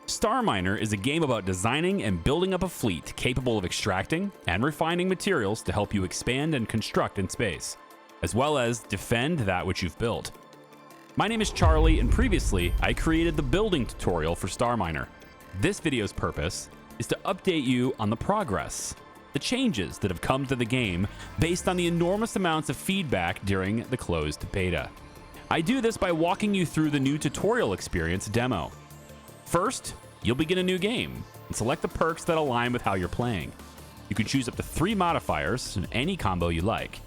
STARMINER is a game about designing and building up a fleet capable of extracting and refining materials to help you expand and construct in space, as well as defend that which you've built. My name is Charlie, and previously I created the building tutorial for STARMINER. This video's purpose is to update you on the progress, the changes that have come to the game based on the enormous amounts of feedback during the closed beta. I do this by walking you through the new tutorial experience demo. First, you'll begin a new game and select the perks that align with how you're playing. You can choose up to 3 modifiers in any combo you like.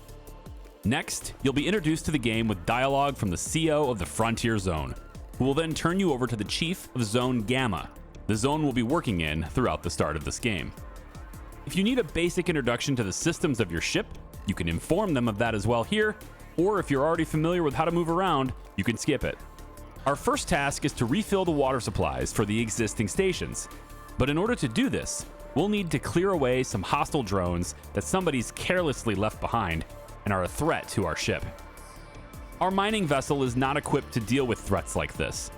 Next, you'll be introduced to the game with dialogue from the CO of the Frontier Zone, who will then turn you over to the Chief of Zone Gamma, the zone we'll be working in throughout the start of this game. If you need a basic introduction to the systems of your ship, you can inform them of that as well here, or if you're already familiar with how to move around, you can skip it. Our first task is to refill the water supplies for the existing stations, but in order to do this, we'll need to clear away some hostile drones that somebody's carelessly left behind and are a threat to our ship. Our mining vessel is not equipped to deal with threats like this,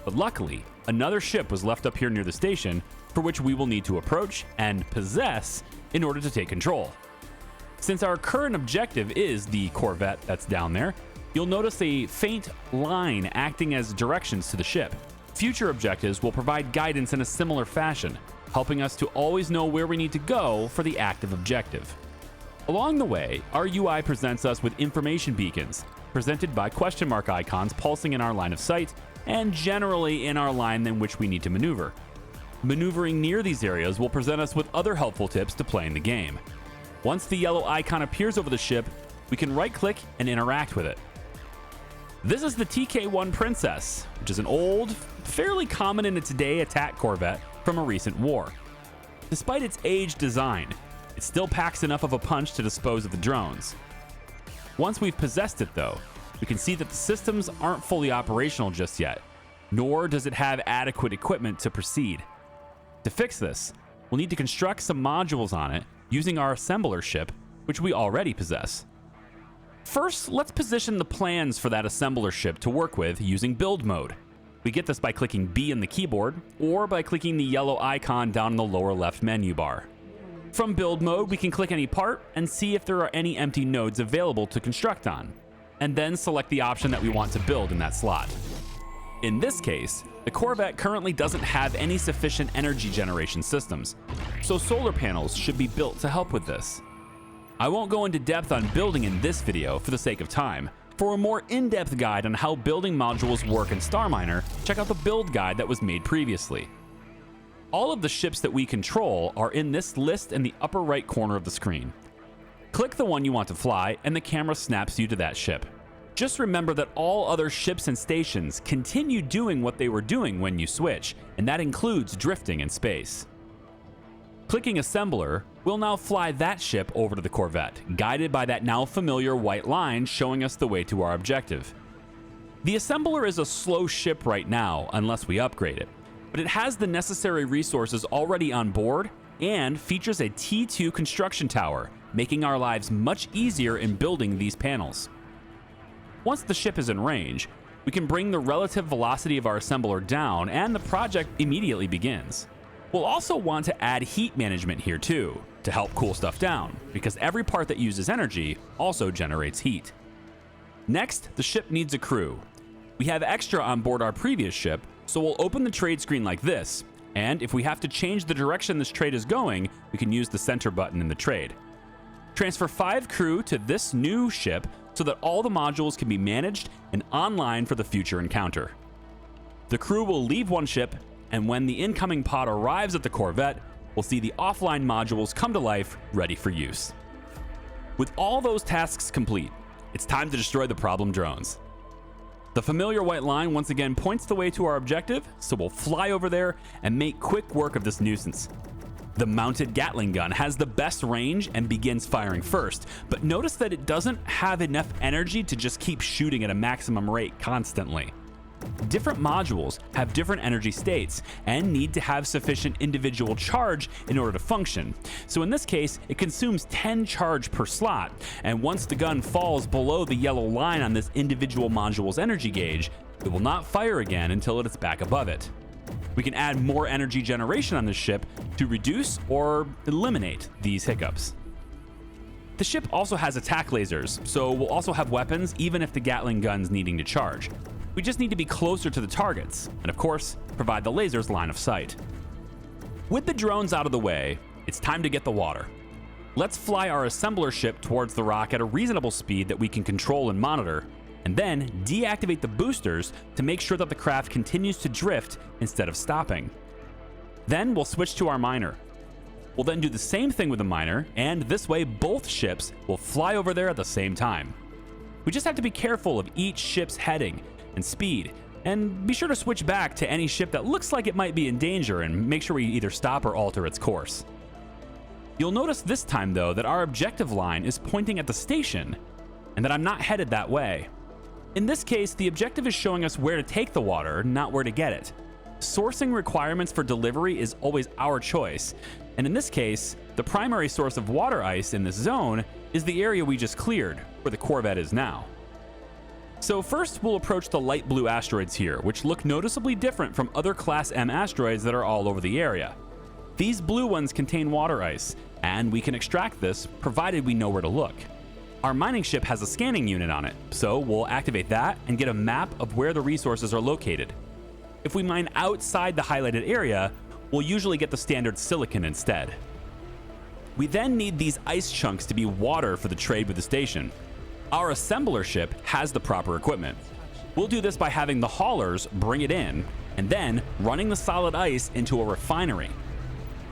but luckily, another ship was left up here near the station for which we will need to approach and possess in order to take control. Since our current objective is the corvette that's down there, you'll notice a faint line acting as directions to the ship. Future objectives will provide guidance in a similar fashion, helping us to always know where we need to go for the active objective. Along the way, our UI presents us with information beacons, presented by question mark icons pulsing in our line of sight and generally in our line in which we need to maneuver. Maneuvering near these areas will present us with other helpful tips to playing the game. Once the yellow icon appears over the ship, we can right-click and interact with it. This is the TK-1 Princess, which is an old, fairly common in its day attack corvette from a recent war. Despite its aged design, it still packs enough of a punch to dispose of the drones. Once we've possessed it though, we can see that the systems aren't fully operational just yet, nor does it have adequate equipment to proceed. To fix this, we'll need to construct some modules on it using our assembler ship, which we already possess. First, let's position the plans for that assembler ship to work with using build mode. We get this by clicking B on the keyboard or by clicking the yellow icon down in the lower left menu bar. From build mode, we can click any part and see if there are any empty nodes available to construct on, and then select the option that we want to build in that slot. In this case, the Corvette currently doesn't have any sufficient energy generation systems, so solar panels should be built to help with this. I won't go into depth on building in this video for the sake of time. For a more in-depth guide on how building modules work in STARMINER, check out the build guide that was made previously. All of the ships that we control are in this list in the upper right corner of the screen. Click the one you want to fly and the camera snaps you to that ship. Just remember that all other ships and stations continue doing what they were doing when you switch, and that includes drifting in space. Clicking Assembler will now fly that ship over to the Corvette, guided by that now familiar white line showing us the way to our objective. The Assembler is a slow ship right now unless we upgrade it, but it has the necessary resources already on board and features a T2 construction tower, making our lives much easier in building these panels. Once the ship is in range, we can bring the relative velocity of our assembler down and the project immediately begins. We'll also want to add heat management here too, to help cool stuff down, because every part that uses energy also generates heat. Next, the ship needs a crew. We have extra on board our previous ship, so we'll open the trade screen like this, and if we have to change the direction this trade is going, we can use the center button in the trade. Transfer 5 crew to this new ship so that all the modules can be managed and online for the future encounter. The crew will leave one ship, and when the incoming pod arrives at the Corvette, we'll see the offline modules come to life, ready for use. With all those tasks complete, it's time to destroy the problem drones. The familiar white line once again points the way to our objective, so we'll fly over there and make quick work of this nuisance. The mounted Gatling gun has the best range and begins firing first, but notice that it doesn't have enough energy to just keep shooting at a maximum rate constantly. Different modules have different energy states and need to have sufficient individual charge in order to function. So in this case, it consumes 10 charge per slot, and once the gun falls below the yellow line on this individual module's energy gauge, it will not fire again until it is back above it. We can add more energy generation on this ship to reduce or eliminate these hiccups. The ship also has attack lasers, so we'll also have weapons even if the Gatling gun's needing to charge. We just need to be closer to the targets, and of course, provide the lasers line of sight. With the drones out of the way, it's time to get the water. Let's fly our assembler ship towards the rock at a reasonable speed that we can control and monitor, and then deactivate the boosters to make sure that the craft continues to drift instead of stopping. Then we'll switch to our miner. We'll then do the same thing with the miner, and this way both ships will fly over there at the same time. We just have to be careful of each ship's heading and speed, and be sure to switch back to any ship that looks like it might be in danger and make sure we either stop or alter its course. You'll notice this time though that our objective line is pointing at the station, and that I'm not headed that way. In this case, the objective is showing us where to take the water, not where to get it. Sourcing requirements for delivery is always our choice, and in this case, the primary source of water ice in this zone is the area we just cleared, where the corvette is now. So first we'll approach the light blue asteroids here, which look noticeably different from other Class M asteroids that are all over the area. These blue ones contain water ice, and we can extract this provided we know where to look. Our mining ship has a scanning unit on it, so we'll activate that and get a map of where the resources are located. If we mine outside the highlighted area, we'll usually get the standard silicon instead. We then need these ice chunks to be water for the trade with the station. Our assembler ship has the proper equipment. We'll do this by having the haulers bring it in, and then running the solid ice into a refinery.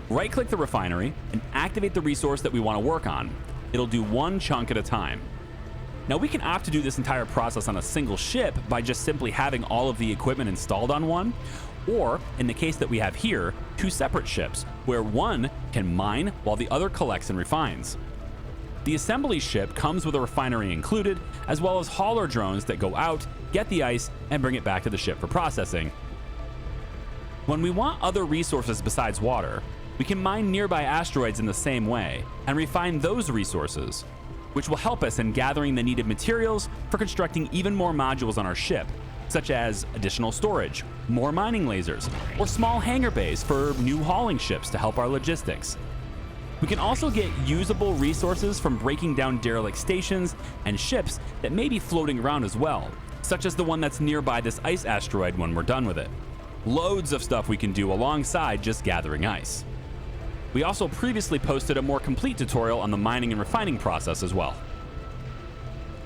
Right-click the refinery and activate the resource that we want to work on. It'll do one chunk at a time. Now we can opt to do this entire process on a single ship by just simply having all of the equipment installed on one, or in the case that we have here, two separate ships, where one can mine while the other collects and refines. The assembly ship comes with a refinery included, as well as hauler drones that go out, get the ice, and bring it back to the ship for processing. When we want other resources besides water, we can mine nearby asteroids in the same way and refine those resources, which will help us in gathering the needed materials for constructing even more modules on our ship, such as additional storage, more mining lasers, or small hangar bays for new hauling ships to help our logistics. We can also get usable resources from breaking down derelict stations and ships that may be floating around as well, such as the one that's nearby this ice asteroid when we're done with it. Loads of stuff we can do alongside just gathering ice. We also previously posted a more complete tutorial on the mining and refining process as well.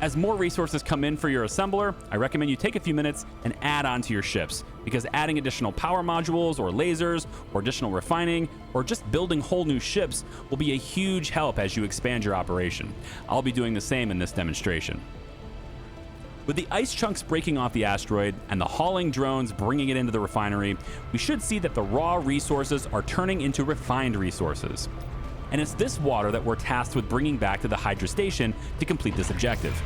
As more resources come in for your assembler, I recommend you take a few minutes and add on to your ships, because adding additional power modules or lasers or additional refining or just building whole new ships will be a huge help as you expand your operation. I'll be doing the same in this demonstration. With the ice chunks breaking off the asteroid and the hauling drones bringing it into the refinery, we should see that the raw resources are turning into refined resources. And it's this water that we're tasked with bringing back to the Hydra station to complete this objective.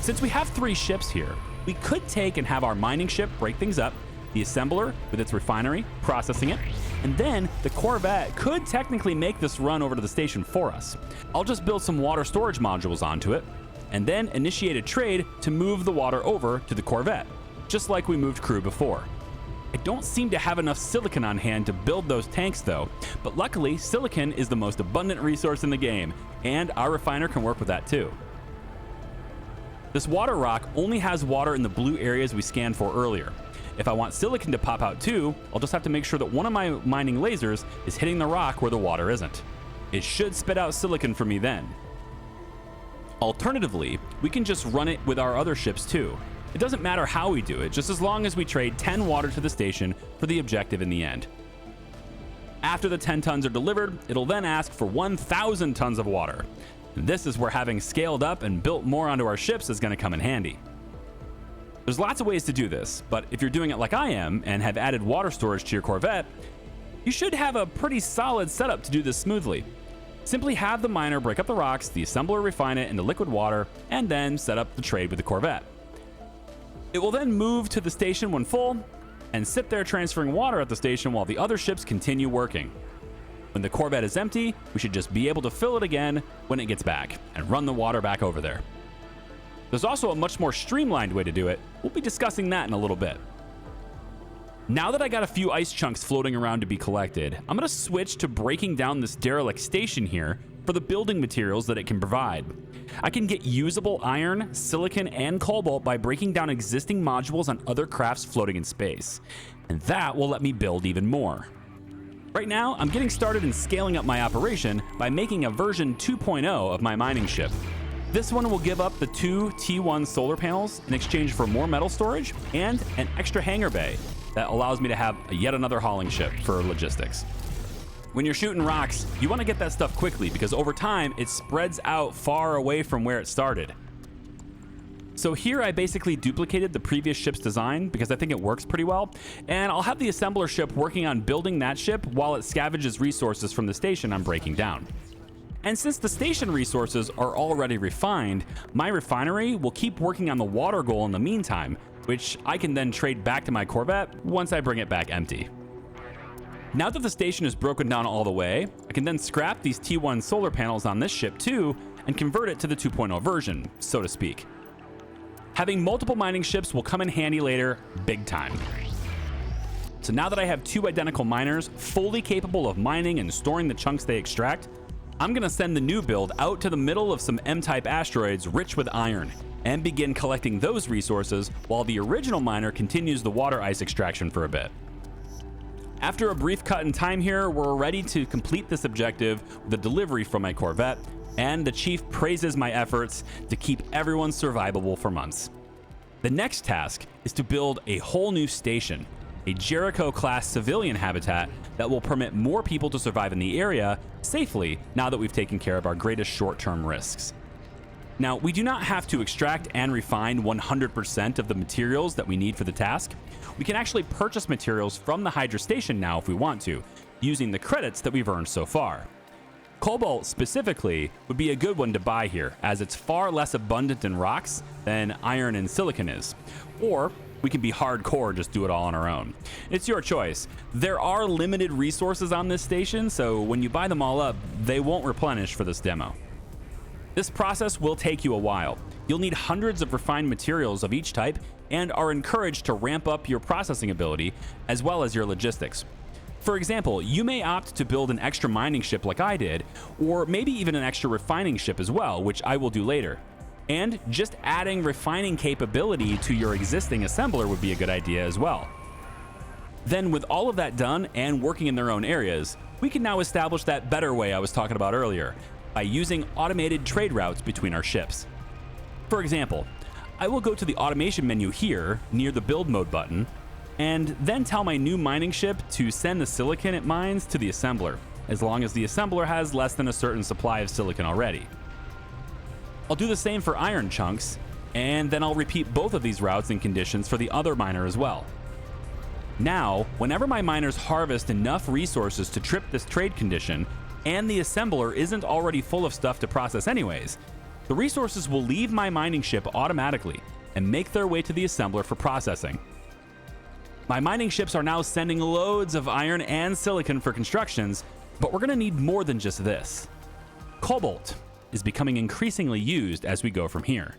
Since we have 3 ships here, we could take and have our mining ship break things up, the assembler with its refinery processing it, and then the corvette could technically make this run over to the station for us. I'll just build some water storage modules onto it, and then initiate a trade to move the water over to the corvette, just like we moved crew before. I don't seem to have enough silicon on hand to build those tanks though, but luckily silicon is the most abundant resource in the game, and our refiner can work with that too. This water rock only has water in the blue areas we scanned for earlier. If I want silicon to pop out too, I'll just have to make sure that one of my mining lasers is hitting the rock where the water isn't. It should spit out silicon for me then. Alternatively, we can just run it with our other ships too. It doesn't matter how we do it, just as long as we trade 10 water to the station for the objective in the end. After the 10 tons are delivered, it'll then ask for 1,000 tons of water. And this is where having scaled up and built more onto our ships is going to come in handy. There's lots of ways to do this, but if you're doing it like I am and have added water storage to your corvette, you should have a pretty solid setup to do this smoothly. Simply have the miner break up the rocks, the assembler refine it into liquid water, and then set up the trade with the corvette. It will then move to the station when full, and sit there transferring water at the station while the other ships continue working. When the corvette is empty, we should just be able to fill it again when it gets back, and run the water back over there. There's also a much more streamlined way to do it. We'll be discussing that in a little bit. Now that I got a few ice chunks floating around to be collected, I'm going to switch to breaking down this derelict station here for the building materials that it can provide. I can get usable iron, silicon, and cobalt by breaking down existing modules on other crafts floating in space, and that will let me build even more. Right now, I'm getting started in scaling up my operation by making a version 2.0 of my mining ship. This one will give up the 2 T1 solar panels in exchange for more metal storage and an extra hangar bay that allows me to have yet another hauling ship for logistics. When you're shooting rocks, you want to get that stuff quickly because over time it spreads out far away from where it started. So here I basically duplicated the previous ship's design because I think it works pretty well, and I'll have the assembler ship working on building that ship while it scavenges resources from the station I'm breaking down. And since the station resources are already refined, my refinery will keep working on the water goal in the meantime, which I can then trade back to my corvette once I bring it back empty. Now that the station is broken down all the way, I can then scrap these T1 solar panels on this ship too and convert it to the 2.0 version, so to speak. Having multiple mining ships will come in handy later, big time. So now that I have 2 identical miners fully capable of mining and storing the chunks they extract, I'm gonna send the new build out to the middle of some M-type asteroids rich with iron and begin collecting those resources while the original miner continues the water ice extraction for a bit. After a brief cut in time here, we're ready to complete this objective with a delivery from my corvette, and the chief praises my efforts to keep everyone survivable for months. The next task is to build a whole new station, a Jericho-class civilian habitat that will permit more people to survive in the area safely now that we've taken care of our greatest short-term risks. Now, we do not have to extract and refine 100% of the materials that we need for the task. We can actually purchase materials from the Hydra station now if we want to, using the credits that we've earned so far. Cobalt specifically would be a good one to buy here, as it's far less abundant in rocks than iron and silicon is. Or we can be hardcore and just do it all on our own. It's your choice. There are limited resources on this station, so when you buy them all up, they won't replenish for this demo. This process will take you a while. You'll need hundreds of refined materials of each type and are encouraged to ramp up your processing ability as well as your logistics. For example, you may opt to build an extra mining ship like I did, or maybe even an extra refining ship as well, which I will do later. And just adding refining capability to your existing assembler would be a good idea as well. Then with all of that done and working in their own areas, we can now establish that better way I was talking about earlier, by using automated trade routes between our ships. For example, I will go to the automation menu here near the build mode button and then tell my new mining ship to send the silicon it mines to the assembler, as long as the assembler has less than a certain supply of silicon already. I'll do the same for iron chunks, and then I'll repeat both of these routes and conditions for the other miner as well. Now, whenever my miners harvest enough resources to trip this trade condition, and the assembler isn't already full of stuff to process anyways, the resources will leave my mining ship automatically and make their way to the assembler for processing. My mining ships are now sending loads of iron and silicon for constructions, but we're going to need more than just this. Cobalt is becoming increasingly used as we go from here.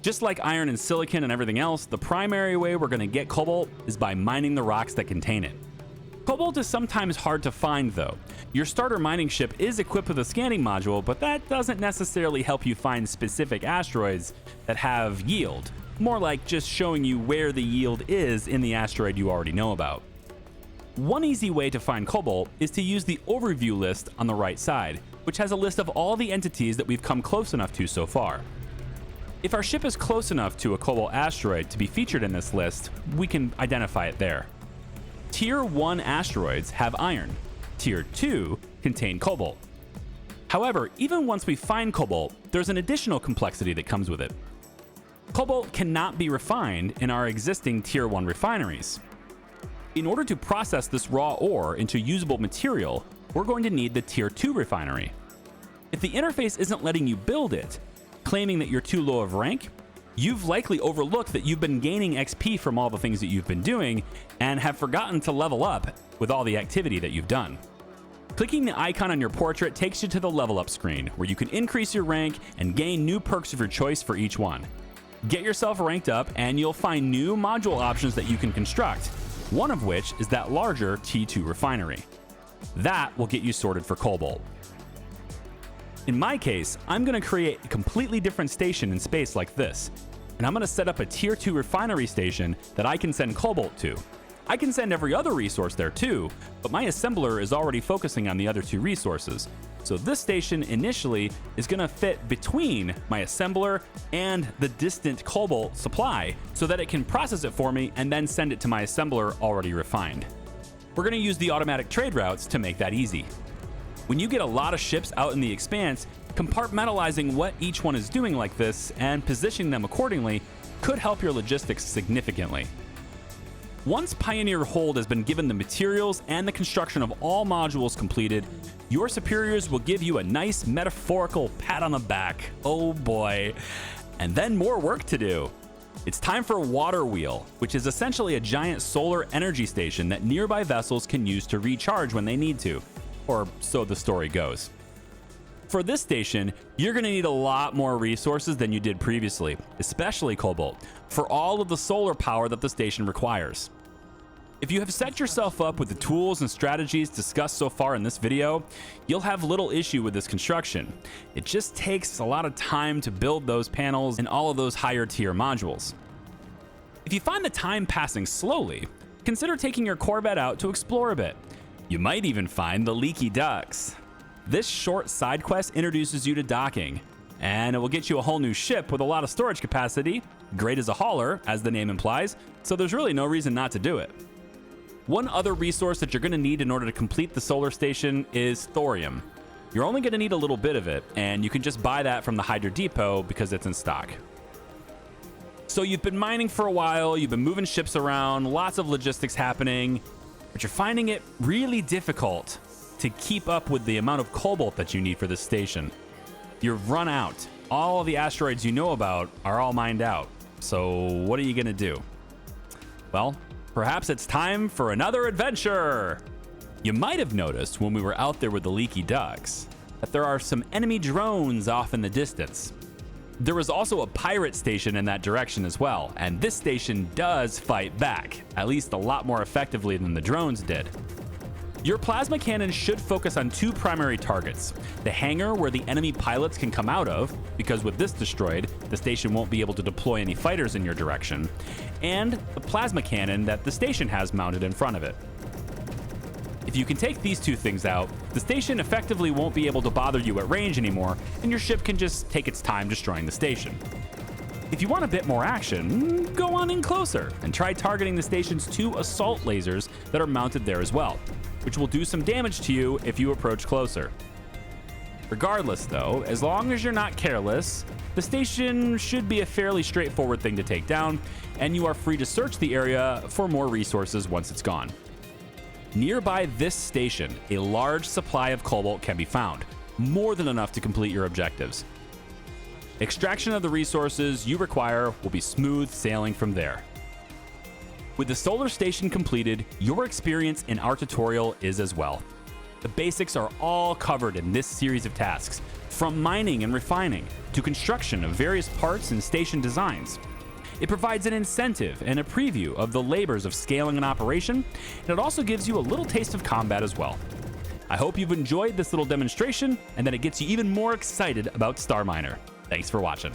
Just like iron and silicon and everything else, the primary way we're going to get cobalt is by mining the rocks that contain it. Cobalt is sometimes hard to find though. Your starter mining ship is equipped with a scanning module, but that doesn't necessarily help you find specific asteroids that have yield. More like just showing you where the yield is in the asteroid you already know about. One easy way to find cobalt is to use the overview list on the right side, which has a list of all the entities that we've come close enough to so far. If our ship is close enough to a cobalt asteroid to be featured in this list, we can identify it there. Tier 1 asteroids have iron. Tier 2 contain cobalt. However, even once we find cobalt, there's an additional complexity that comes with it. Cobalt cannot be refined in our existing Tier 1 refineries. In order to process this raw ore into usable material, we're going to need the Tier 2 refinery. If the interface isn't letting you build it, claiming that you're too low of rank, you've likely overlooked that you've been gaining XP from all the things that you've been doing and have forgotten to level up with all the activity that you've done. Clicking the icon on your portrait takes you to the level up screen, where you can increase your rank and gain new perks of your choice for each one. Get yourself ranked up and you'll find new module options that you can construct. one of which is that larger T2 refinery. That will get you sorted for cobalt. In my case, I'm going to create a completely different station in space like this, and I'm going to set up a Tier 2 refinery station that I can send cobalt to. I can send every other resource there too, but my assembler is already focusing on the other two resources. So this station initially is going to fit between my assembler and the distant cobalt supply so that it can process it for me and then send it to my assembler already refined. We're going to use the automatic trade routes to make that easy. When you get a lot of ships out in the expanse, compartmentalizing what each one is doing like this and positioning them accordingly could help your logistics significantly. Once Pioneer Hold has been given the materials and the construction of all modules completed, your superiors will give you a nice metaphorical pat on the back. Oh boy. And then more work to do. It's time for Water Wheel, which is essentially a giant solar energy station that nearby vessels can use to recharge when they need to, or so the story goes. For this station, you're going to need a lot more resources than you did previously, especially cobalt, for all of the solar power that the station requires. If you have set yourself up with the tools and strategies discussed so far in this video, you'll have little issue with this construction. It just takes a lot of time to build those panels and all of those higher tier modules. If you find the time passing slowly, consider taking your corvette out to explore a bit. You might even find the leaky ducts. This short side quest introduces you to docking, and it will get you a whole new ship with a lot of storage capacity, great as a hauler, as the name implies, so there's really no reason not to do it. One other resource that you're going to need in order to complete the solar station is thorium. You're only going to need a little bit of it, and you can just buy that from the Hydra Depot because it's in stock. So you've been mining for a while, you've been moving ships around, lots of logistics happening, but you're finding it really difficult to keep up with the amount of cobalt that you need for this station. You've run out. All of the asteroids you know about are all mined out. So what are you going to do? Well, perhaps it's time for another adventure! You might have noticed when we were out there with the leaky ducts that there are some enemy drones off in the distance. There was also a pirate station in that direction as well, and this station does fight back, at least a lot more effectively than the drones did. Your plasma cannon should focus on two primary targets: the hangar where the enemy pilots can come out of, because with this destroyed, the station won't be able to deploy any fighters in your direction, and the plasma cannon that the station has mounted in front of it. If you can take these two things out, the station effectively won't be able to bother you at range anymore, and your ship can just take its time destroying the station. If you want a bit more action, go on in closer and try targeting the station's two assault lasers that are mounted there as well, which will do some damage to you if you approach closer. Regardless though, as long as you're not careless, the station should be a fairly straightforward thing to take down, and you are free to search the area for more resources once it's gone. Nearby this station, a large supply of cobalt can be found, more than enough to complete your objectives. Extraction of the resources you require will be smooth sailing from there. With the solar station completed, your experience in our tutorial is as well. The basics are all covered in this series of tasks, from mining and refining to construction of various parts and station designs. It provides an incentive and a preview of the labors of scaling an operation, and it also gives you a little taste of combat as well. I hope you've enjoyed this little demonstration and that it gets you even more excited about StarMiner. Thanks for watching.